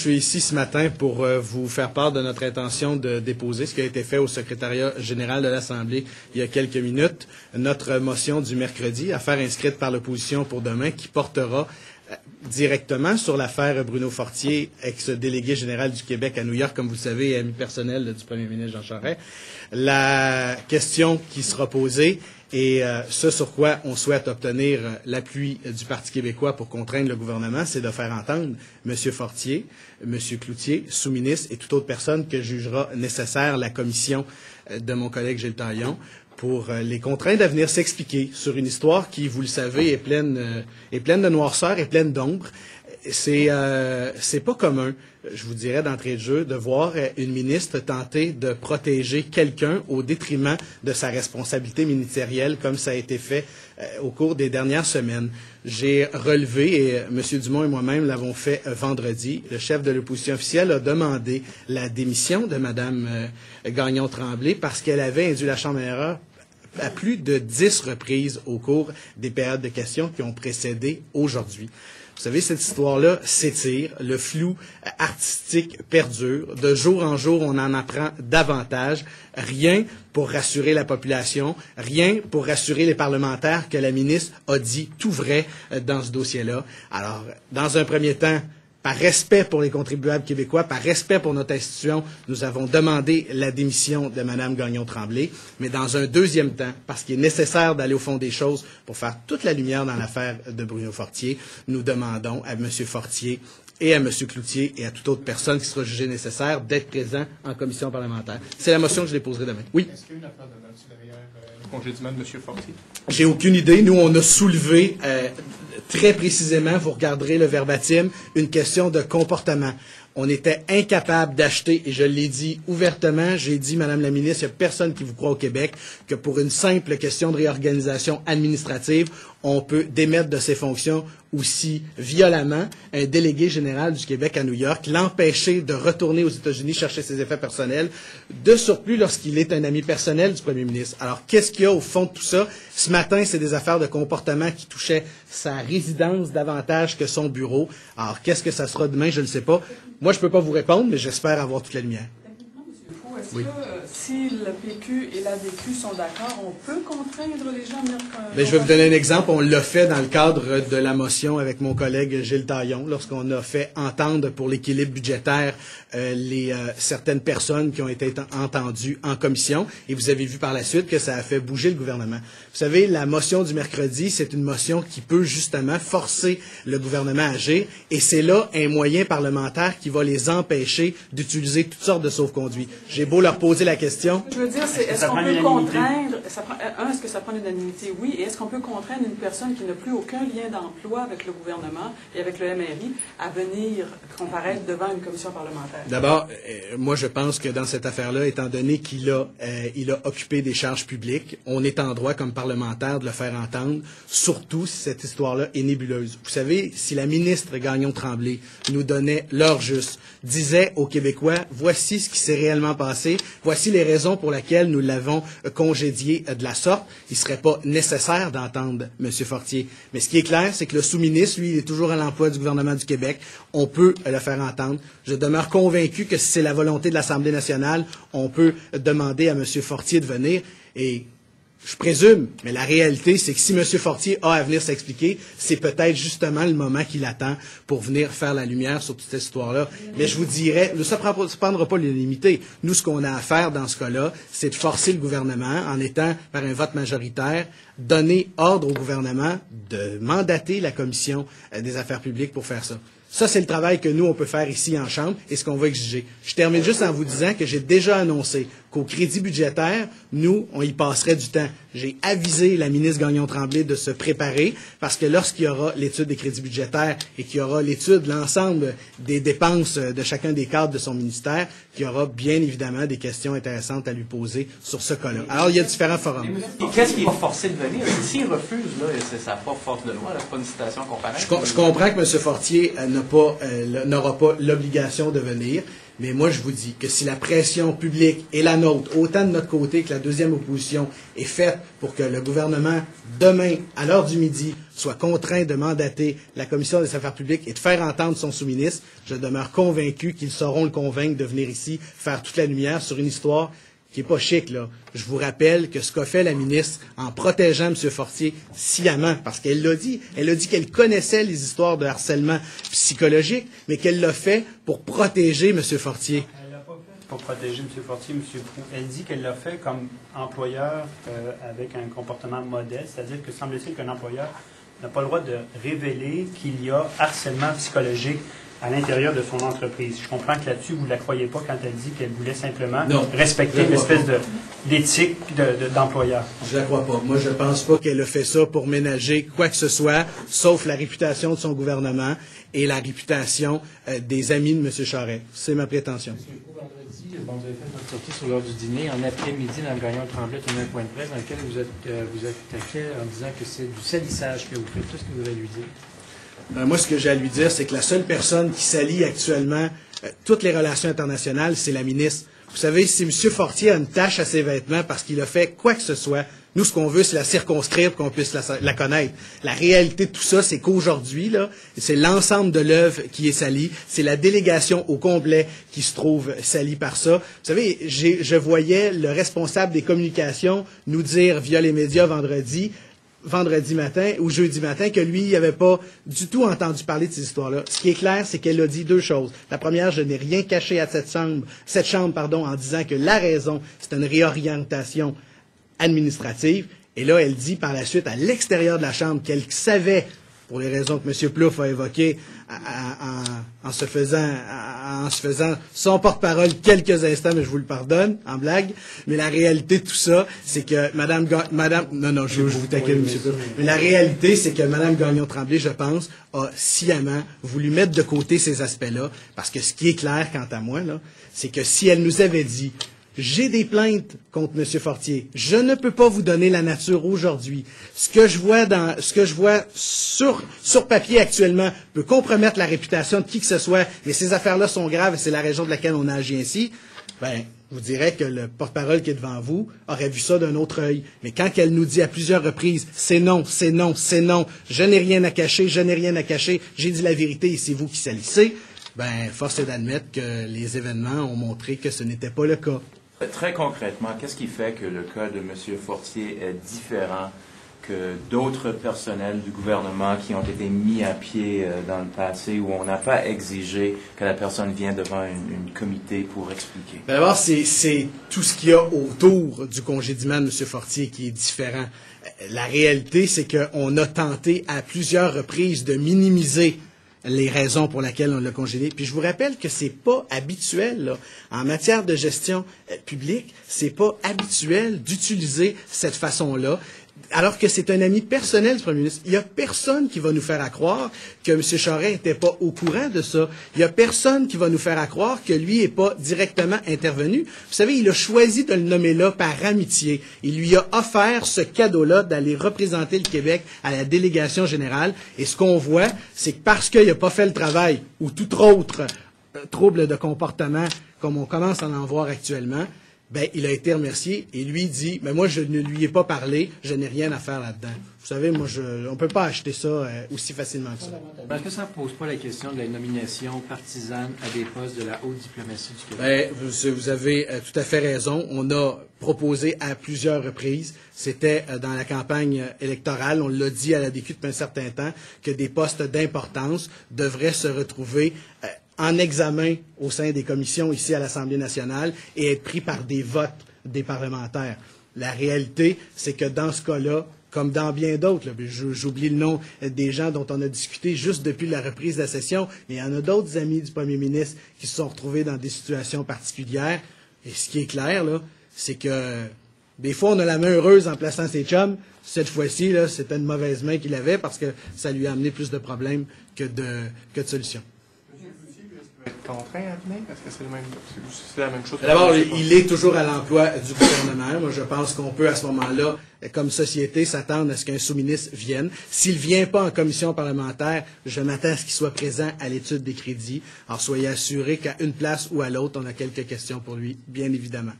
suis ici ce matin pour vous faire part de notre intention de déposer, ce qui a été fait au secrétariat général de l'Assemblée il y a quelques minutes, notre motion du mercredi, affaire inscrite par l'opposition pour demain, qui portera directement sur l'affaire Bruno Fortier, ex-délégué général du Québec à New York, comme vous le savez, et ami personnel du premier ministre Jean Charest. La question qui sera posée et ce sur quoi on souhaite obtenir l'appui du Parti québécois pour contraindre le gouvernement, c'est de faire entendre M. Fortier, M. Cloutier, sous-ministre et toute autre personne que jugera nécessaire la commission de mon collègue Gilles Taillon pour les contraindre à venir s'expliquer sur une histoire qui, vous le savez, est pleine de noirceur et pleine d'ombre. C'est pas commun, je vous dirais d'entrée de jeu, de voir une ministre tenter de protéger quelqu'un au détriment de sa responsabilité ministérielle, comme ça a été fait au cours des dernières semaines. J'ai relevé, et M. Dumont et moi-même l'avons fait vendredi, le chef de l'opposition officielle a demandé la démission de Mme Gagnon-Tremblay parce qu'elle avait induit la Chambre en erreur à plus de 10 reprises au cours des périodes de questions qui ont précédé aujourd'hui. Vous savez, cette histoire-là s'étire, le flou artistique perdure. De jour en jour, on en apprend davantage. Rien pour rassurer la population, rien pour rassurer les parlementaires que la ministre a dit tout vrai dans ce dossier-là. Alors, dans un premier temps, par respect pour les contribuables québécois, par respect pour notre institution, nous avons demandé la démission de Mme Gagnon-Tremblay. Mais dans un deuxième temps, parce qu'il est nécessaire d'aller au fond des choses pour faire toute la lumière dans l'affaire de Bruno Fortier, nous demandons à M. Fortier et à M. Cloutier et à toute autre personne qui sera jugée nécessaire d'être présent en commission parlementaire. C'est la motion que je déposerai demain. Oui? Est-ce qu'il y a une affaire de nature derrière le congédiement de M. Fortier? J'ai aucune idée. Nous, on a soulevé très précisément, vous regarderez le verbatim, une question de comportement. On était incapable d'acheter, et je l'ai dit ouvertement, j'ai dit, Madame la ministre, il n'y a personne qui vous croit au Québec, que pour une simple question de réorganisation administrative, on peut démettre de ses fonctions aussi violemment un délégué général du Québec à New York, l'empêcher de retourner aux États-Unis chercher ses effets personnels, de surplus lorsqu'il est un ami personnel du premier ministre. Alors, qu'est-ce qu'il y a au fond de tout ça? Ce matin, c'est des affaires de comportement qui touchaient sa résidence davantage que son bureau. Alors, qu'est-ce que ça sera demain? Je ne sais pas. Moi, je ne peux pas vous répondre, mais j'espère avoir toute la lumière. Est-ce que si le PQ et l'ADQ sont d'accord, on peut contraindre les gens à venir... Bien, je vais vous donner un exemple. On l'a fait dans le cadre de la motion avec mon collègue Gilles Taillon, lorsqu'on a fait entendre pour l'équilibre budgétaire certaines personnes qui ont été entendues en commission. Et vous avez vu par la suite que ça a fait bouger le gouvernement. Vous savez, la motion du mercredi, c'est une motion qui peut justement forcer le gouvernement à agir. Et c'est là un moyen parlementaire qui va les empêcher d'utiliser toutes sortes de sauf-conduits. J'ai beau leur poser la question. Je veux dire, est-ce qu'on peut contraindre... est-ce que ça prend l'unanimité? Oui. Et est-ce qu'on peut contraindre une personne qui n'a plus aucun lien d'emploi avec le gouvernement et avec le MRI à venir comparaître devant une commission parlementaire? D'abord, moi, je pense que dans cette affaire-là, étant donné qu'il a occupé des charges publiques, on est en droit, comme parlementaire, de le faire entendre, surtout si cette histoire-là est nébuleuse. Vous savez, si la ministre Gagnon-Tremblay nous donnait l'heure juste, disait aux Québécois, voici ce qui s'est réellement passé, voici les raisons pour lesquelles nous l'avons congédié de la sorte, il ne serait pas nécessaire d'entendre M. Fortier. Mais ce qui est clair, c'est que le sous-ministre, lui, il est toujours à l'emploi du gouvernement du Québec. On peut le faire entendre. Je demeure convaincu que si c'est la volonté de l'Assemblée nationale, on peut demander à M. Fortier de venir. Et je présume, mais la réalité, c'est que si M. Fortier a à venir s'expliquer, c'est peut-être justement le moment qu'il attend pour venir faire la lumière sur toute cette histoire-là. Mais je vous dirais, ça ne prendra pas l'unanimité. Nous, ce qu'on a à faire dans ce cas-là, c'est de forcer le gouvernement, en étant par un vote majoritaire, donner ordre au gouvernement de mandater la Commission des affaires publiques pour faire ça. Ça, c'est le travail que nous, on peut faire ici en Chambre et ce qu'on va exiger. Je termine juste en vous disant que j'ai déjà annoncé qu'au crédit budgétaire, nous, on y passerait du temps. J'ai avisé la ministre Gagnon-Tremblay de se préparer parce que lorsqu'il y aura l'étude des crédits budgétaires et qu'il y aura l'étude de l'ensemble des dépenses de chacun des cadres de son ministère, qu'il y aura bien évidemment des questions intéressantes à lui poser sur ce cas-là. Alors, il y a différents forums. Qu'est-ce qui va forcer de venir? S'il refuse, là, c'est sa propre force de loi, c'est pas une citation qu'on paraît. Je comprends que M. Fortier n'aura pas l'obligation de venir, Mais moi, je vous dis que si la pression publique et la nôtre, autant de notre côté que la deuxième opposition, est faite pour que le gouvernement, demain, à l'heure du midi, soit contraint de mandater la Commission des affaires publiques et de faire entendre son sous-ministre, je demeure convaincu qu'ils sauront le convaincre de venir ici faire toute la lumière sur une histoire qui est pas chic, là. Je vous rappelle que ce qu'a fait la ministre en protégeant M. Fortier sciemment, parce qu'elle l'a dit, qu'elle connaissait les histoires de harcèlement psychologique, mais qu'elle l'a fait pour protéger M. Fortier. Elle l'a pas fait pour protéger M. Fortier, M. Proulx. Elle dit qu'elle l'a fait comme employeur avec un comportement modeste, c'est-à-dire que semble-t-il qu'un employeur n'a pas le droit de révéler qu'il y a harcèlement psychologique à l'intérieur de son entreprise. Je comprends que là-dessus, vous ne la croyez pas quand elle dit qu'elle voulait simplement respecter une espèce d'éthique d'employeur. Je la crois pas. Moi, je pense pas qu'elle a fait ça pour ménager quoi que ce soit, sauf la réputation de son gouvernement et la réputation des amis de M. Charest. C'est ma prétention. Vendredi, vous avez fait votre sortie sur l'heure du dîner. En après-midi, Mme Gagnon-Tremblay tenait un point de presse dans lequel vous attaquez en disant que c'est du salissage que vous faites. Tout ce que vous allez lui dire. Moi, ce que j'ai à lui dire, c'est que la seule personne qui salit actuellement toutes les relations internationales, c'est la ministre. Vous savez, si M. Fortier a une tache à ses vêtements parce qu'il a fait quoi que ce soit, nous, ce qu'on veut, c'est la circonscrire pour qu'on puisse la connaître. La réalité de tout ça, c'est qu'aujourd'hui, là, c'est l'ensemble de l'œuvre qui est salie. C'est la délégation au complet qui se trouve salie par ça. Vous savez, je voyais le responsable des communications nous dire via les médias vendredi matin ou jeudi matin que lui, il n'avait pas du tout entendu parler de ces histoires-là. Ce qui est clair, c'est qu'elle a dit deux choses. La première, je n'ai rien caché à cette chambre, en disant que la raison, c'est une réorientation administrative. Et là, elle dit par la suite, à l'extérieur de la Chambre, qu'elle savait, pour les raisons que M. Plouffe a évoquées, en se faisant son porte-parole quelques instants, mais je vous le pardonne, en blague. Mais la réalité de tout ça, c'est que je vous taquine, M. Plouffe. Mais la réalité, c'est que Mme Gagnon-Tremblay, je pense, a sciemment voulu mettre de côté ces aspects-là, parce que ce qui est clair, quant à moi, là, c'est que si elle nous avait dit j'ai des plaintes contre M. Fortier. Je ne peux pas vous donner la nature aujourd'hui. Ce que je vois sur papier actuellement peut compromettre la réputation de qui que ce soit, mais ces affaires-là sont graves et c'est la raison de laquelle on a agi ainsi. Ben, je vous dirais que le porte-parole qui est devant vous aurait vu ça d'un autre œil. Mais quand elle nous dit à plusieurs reprises, c'est non, c'est non, c'est non, je n'ai rien à cacher, j'ai dit la vérité et c'est vous qui salissez, ben, force est d'admettre que les événements ont montré que ce n'était pas le cas. Très concrètement, qu'est-ce qui fait que le cas de M. Fortier est différent que d'autres personnels du gouvernement qui ont été mis à pied dans le passé où on n'a pas exigé que la personne vienne devant une comité pour expliquer? D'abord, c'est tout ce qu'il y a autour du congédiement de M. Fortier qui est différent. La réalité, c'est qu'on a tenté à plusieurs reprises de minimiser les raisons pour lesquelles on l'a congédié. Puis je vous rappelle que c'est pas habituel, là. En matière de gestion publique, c'est pas habituel d'utiliser cette façon-là. Alors que c'est un ami personnel du premier ministre. Il n'y a personne qui va nous faire croire que M. Charest n'était pas au courant de ça. Il n'y a personne qui va nous faire croire que lui n'est pas directement intervenu. Vous savez, il a choisi de le nommer là par amitié. Il lui a offert ce cadeau-là d'aller représenter le Québec à la délégation générale. Et ce qu'on voit, c'est que parce qu'il n'a pas fait le travail ou tout autre trouble de comportement comme on commence à en voir actuellement, ben, il a été remercié et lui dit, mais moi, je ne lui ai pas parlé, je n'ai rien à faire là-dedans. Vous savez, moi, on ne peut pas acheter ça aussi facilement que ça. Est-ce que ça ne pose pas la question de la nomination partisane à des postes de la haute diplomatie du Ben, Québec? vous avez tout à fait raison. On a proposé à plusieurs reprises, c'était dans la campagne électorale, on l'a dit à la DQ depuis un certain temps, que des postes d'importance devraient se retrouver en examen au sein des commissions ici à l'Assemblée nationale et être pris par des votes des parlementaires. La réalité, c'est que dans ce cas-là, comme dans bien d'autres, j'oublie le nom des gens dont on a discuté juste depuis la reprise de la session, mais il y en a d'autres amis du premier ministre qui se sont retrouvés dans des situations particulières. Et ce qui est clair, là, c'est que des fois, on a la main heureuse en plaçant ses chums. Cette fois-ci, là, c'était une mauvaise main qu'il avait parce que ça lui a amené plus de problèmes que de solutions. être contraint à venir? Est-ce que c'est la même chose? D'abord, il est toujours à l'emploi du gouvernement. Moi, je pense qu'on peut, à ce moment-là, comme société, s'attendre à ce qu'un sous-ministre vienne. S'il ne vient pas en commission parlementaire, je m'attends à ce qu'il soit présent à l'étude des crédits. Alors, soyez assurés qu'à une place ou à l'autre, on a quelques questions pour lui, bien évidemment.